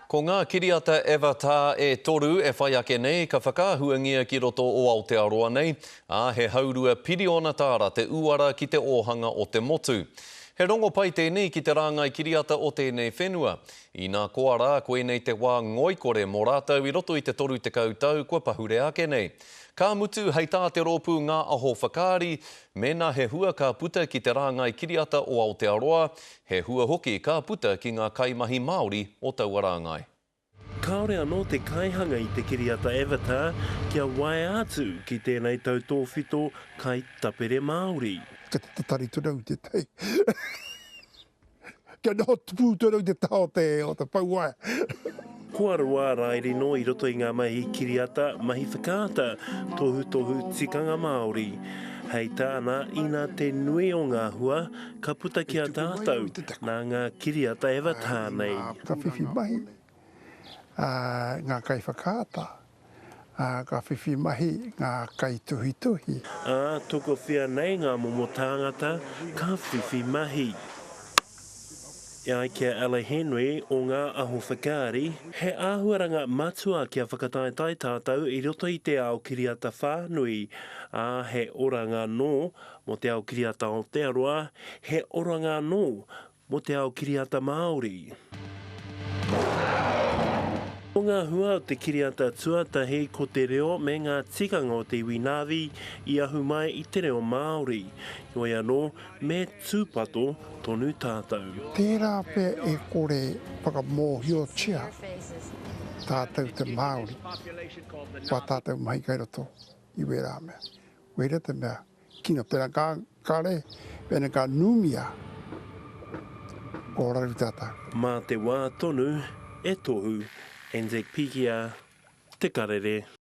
Ko ngā kiriata Avatar e toru e whai ake nei, ka whakahuangia ki roto o Aotearoa nei, he haurua piriona tāra te uara ki te ohanga o te motu. He rongo pai tēnei ki te rāngai kiriata o tēnei whenua. I nā koara koe nei te wā ngoikore mō rātou I roto I te toru te kautau, kua pahure ake nei. Ka mutu hei tā te rōpū ngā aho whakaari, mena he hua ka puta ki te rāngai kiriata o Aotearoa, he hua hoki ka puta ki ngā kaimahi Māori o taua rāngai. Kaore anō te kaihanga I te kiriata Avatar kia wai atu ki tēnei tau tōwhito kai tapere Māori. Ka te tatari tūrau te tei. Kia nō tūpū tūrau te tao te o te pauai. Kua roa rairi no I roto I ngā mahi kiriata mahi whakaata tohu tikanga Māori. Hei tāna ina te nui o ngā hua ka puta ki a tātou nā ngā kiriata Avatar nei. Ka whiwhi mahi, ngā kai whakaata, ka whiwhi mahi, ngā kai tuhi. Toko whia nei ngā momo tāngata ka whiwhi mahi. Ia kia Ala Henry o ngā aho whakaari, he āhuaranga matua kia whakataetai tātou I roto I te ao kiriata whānui. He oranga nō mo te ao kiriata Aotearoa, he oranga nō mo te ao kiriata Māori. O ngā hua o te kiriata tuatahi ko te reo me ngā tikanga o te Winawi I ahu mai I te reo Māori. Ioi anō me tūpato tonu tātou. Tērā pe e kore whakamōhio tia tātou te Māori. Wha tātou mai kai roto I wera mea. Wera te mea kina pera kāre, pēna kā numia. Ko raru tātou. Mā te wā tonu e tohu. NZ Pikia, Te Karere.